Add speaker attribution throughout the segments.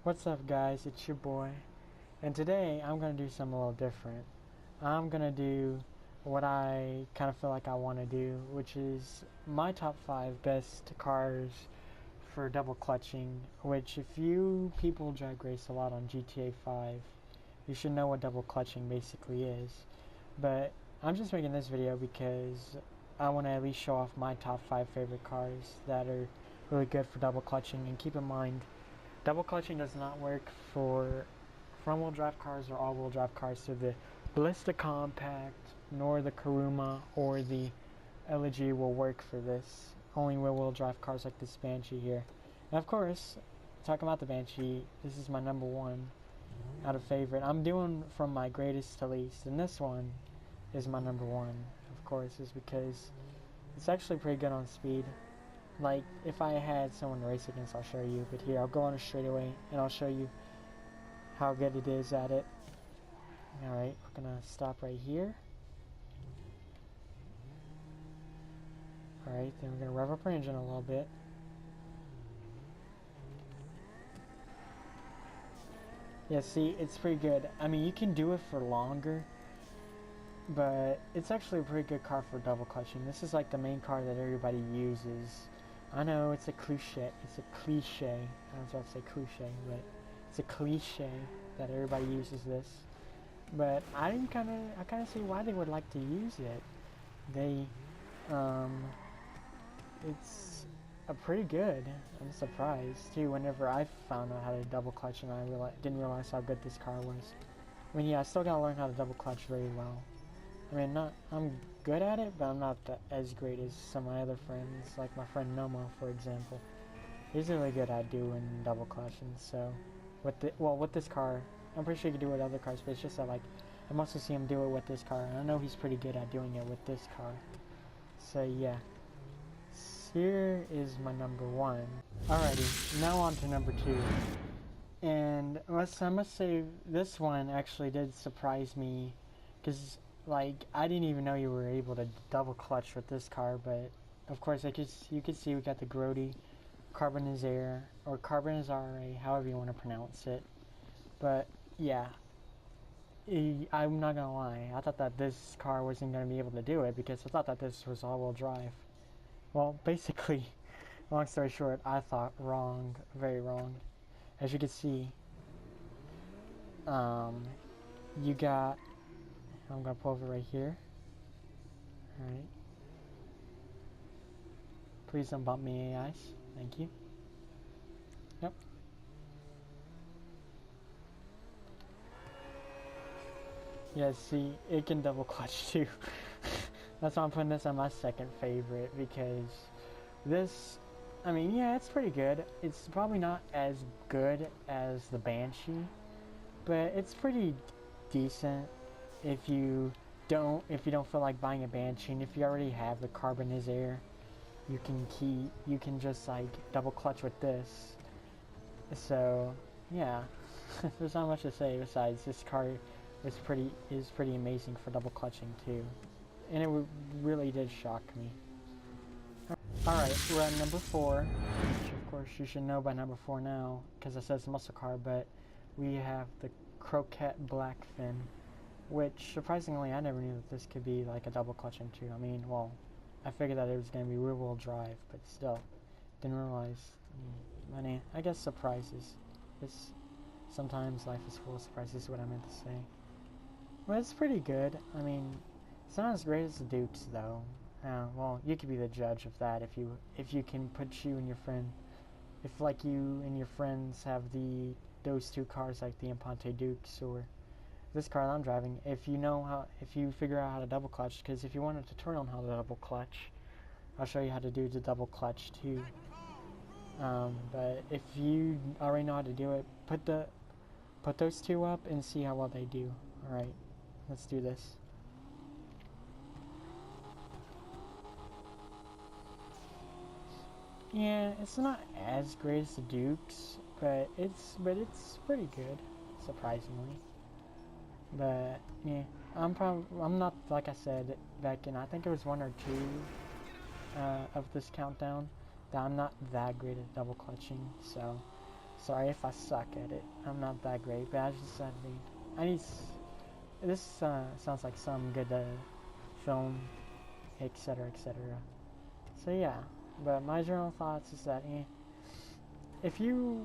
Speaker 1: What's up, guys? It's your boy, and today I'm gonna do something a little different. I'm gonna do what I kind of feel like I want to do, which is my top 5 best cars for double clutching. Which, if you people drag race a lot on GTA 5, you should know what double clutching basically is. But I'm just making this video because I want to at least show off my top 5 favorite cars that are really good for double clutching. And keep in mind, double clutching does not work for front-wheel drive cars or all-wheel drive cars, so the Ballista Compact, nor the Kuruma or the Elegy will work for this. Only rear-wheel drive cars like this Banshee here. And of course, talking about the Banshee, this is my number 1 out of favorite. I'm doing from my greatest to least, and this one is my number 1, of course, is because it's actually pretty good on speed. Like, if I had someone to race against, I'll show you. But here, I'll go on a straightaway, and I'll show you how good it is at it. Alright, we're gonna stop right here. Alright, then we're gonna rev up our engine a little bit. Yeah, see, it's pretty good. I mean, you can do it for longer, but it's actually a pretty good car for double clutching. This is like the main car that everybody uses. I know it's a cliche. It's a cliche. I don't know if I say cliche, but it's a cliche that everybody uses this. But I kind of see why they would like to use it. It's a pretty good. I'm surprised too. Whenever I found out how to double clutch, and I didn't realize how good this car was. I mean, yeah, I still gotta learn how to double clutch very well. I mean, I'm good at it, but I'm not as great as some of my other friends, like my friend Nomo, for example. He's really good at doing double clutching, so with this car, I'm pretty sure he can do it with other cars, but it's just that, like, I mostly see him do it with this car, and I know he's pretty good at doing it with this car. So, yeah. Here is my number 1. Alrighty, now on to number 2. And I must say, this one actually did surprise me, because like, I didn't even know you were able to double clutch with this car, but of course you can see we got the Grote Carbonizare, or Carbonizare, however you want to pronounce it. But yeah, I'm not gonna lie, I thought that this car wasn't gonna be able to do it because I thought that this was all-wheel drive. Well, basically, long story short, I thought wrong, very wrong. As you can see, you got, I'm gonna pull over right here. Alright. Please don't bump me, AIs. Thank you. Yep. Yeah, see, it can double clutch too. That's why I'm putting this on my second favorite, because this, I mean, yeah, it's pretty good. It's probably not as good as the Banshee, but it's pretty decent if you don't feel like buying a Banshee, and if you already have the Carbonizare, you can just like double clutch with this. So yeah, there's not much to say besides this car is pretty amazing for double clutching too, and it really did shock me. Alright, we're at number 4, which of course you should know by number 4 now, because it says muscle car, but we have the Grote Blackfin, which surprisingly I never knew that this could be like a double clutching too. I mean, well, I figured that it was going to be rear-wheel drive, but still, didn't realize. I guess surprises. Sometimes life is full of surprises is what I meant to say. But it's pretty good. I mean, it's not as great as the Dukes though. Well, you could be the judge of that if you can put you and your friend, if like you and your friends have those two cars like the Imponte Dukes or this car that I'm driving, if you figure out how to double clutch, because if you want a tutorial on how to double clutch, I'll show you how to do the double clutch too. But if you already know how to do it, put those two up and see how well they do. Alright, let's do this. Yeah, it's not as great as the Dukes, but it's pretty good, surprisingly. But yeah, I'm not, like I said back in, I think it was 1 or 2 of this countdown, that I'm not that great at double clutching. So Sorry if I suck at it. I'm not that great, but I need. This sounds like some good film, etc., etc. So yeah, but my general thoughts is that if you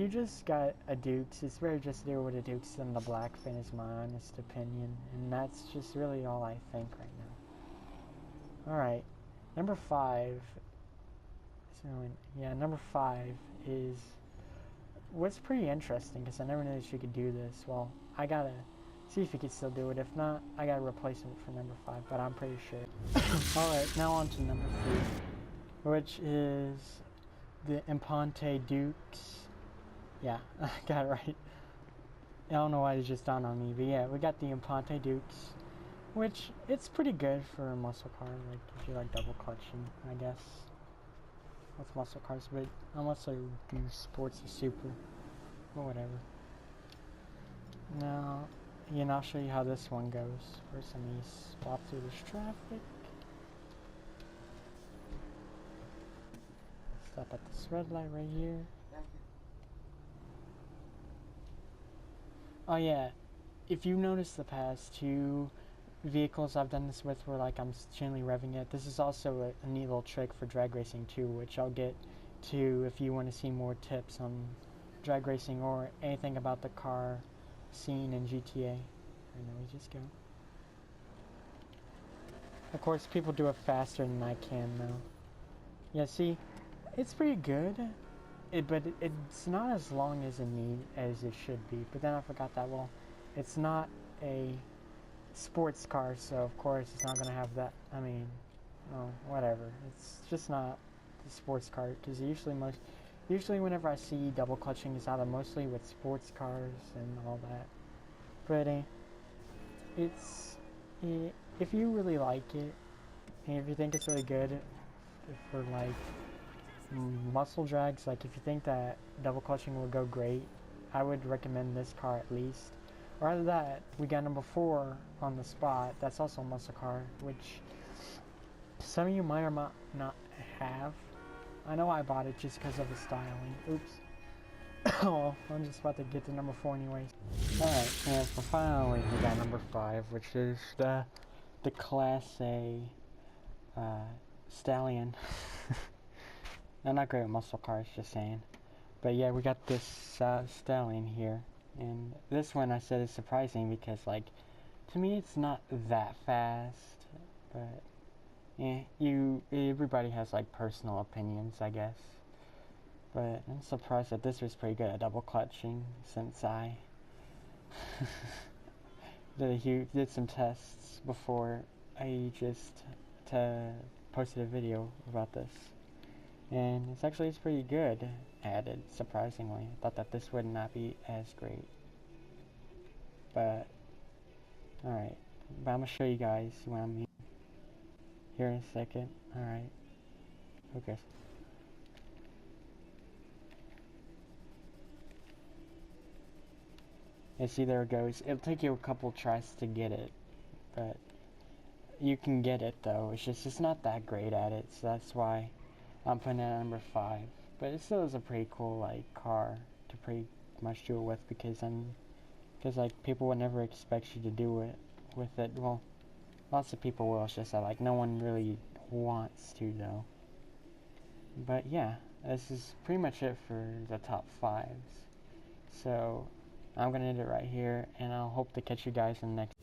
Speaker 1: just got a Dukes, it's better just do with a Dukes than the Blackfin is my honest opinion, and that's just really all I think right now. Alright, number 5, so yeah, number 5 is what's pretty interesting, because I never knew that you could do this. Well, I gotta see if you can still do it. If not, I gotta replace it for number 5, but I'm pretty sure. Alright, now on to number 3, which is the Imponte Dukes. Yeah, I got it right. I don't know why it just dawned on me, but yeah, we got the Imponte Dukes, which it's pretty good for a muscle car, like if you like double clutching, I guess. With muscle cars, but unless I do sports or super, or whatever. Now, I'll show you how this one goes. First, let me spot through this traffic. Stop at this red light right here. Oh yeah, if you notice the past 2 vehicles I've done this with where like I'm generally revving it, this is also a neat little trick for drag racing too, which I'll get to if you want to see more tips on drag racing or anything about the car scene in GTA. I know we just go. Of course, people do it faster than I can though. Yeah, see, it's pretty good. But it's not as long as it should be. But then I forgot that, well, it's not a sports car, so of course it's not gonna have that. I mean, oh, whatever. It's just not the sports car, because usually whenever I see double clutching, it's either mostly with sports cars and all that. But if you really like it, and if you think it's really good for like muscle drags, like if you think that double clutching will go great, I would recommend this car at least. Or either that, we got number 4 on the spot, that's also a muscle car, which some of you might or might not have. I know I bought it just because of the styling. Oops. Oh, I'm just about to get to number 4 anyways. Alright, and so finally we got number 5, which is the Class A Stallion. I'm not great with muscle cars, just saying. But yeah, we got this Stallion here. And this one I said is surprising because, like, to me it's not that fast. But, yeah, everybody has, like, personal opinions, I guess. But I'm surprised that this was pretty good at double clutching since I did some tests before I just posted a video about this. And it's pretty good at it, surprisingly. I thought that this would not be as great. But, alright. But I'm going to show you guys what I mean here in a second. Alright. Okay. And see, there it goes. It'll take you a couple tries to get it. But you can get it, though. It's just, it's not that great at it. So that's why I'm putting it at number 5, but it still is a pretty cool like car to pretty much do it with, because like people would never expect you to do it with it. Well, lots of people will. It's just that like no one really wants to though. But yeah, this is pretty much it for the top 5s. So I'm gonna end it right here, and I'll hope to catch you guys in the next.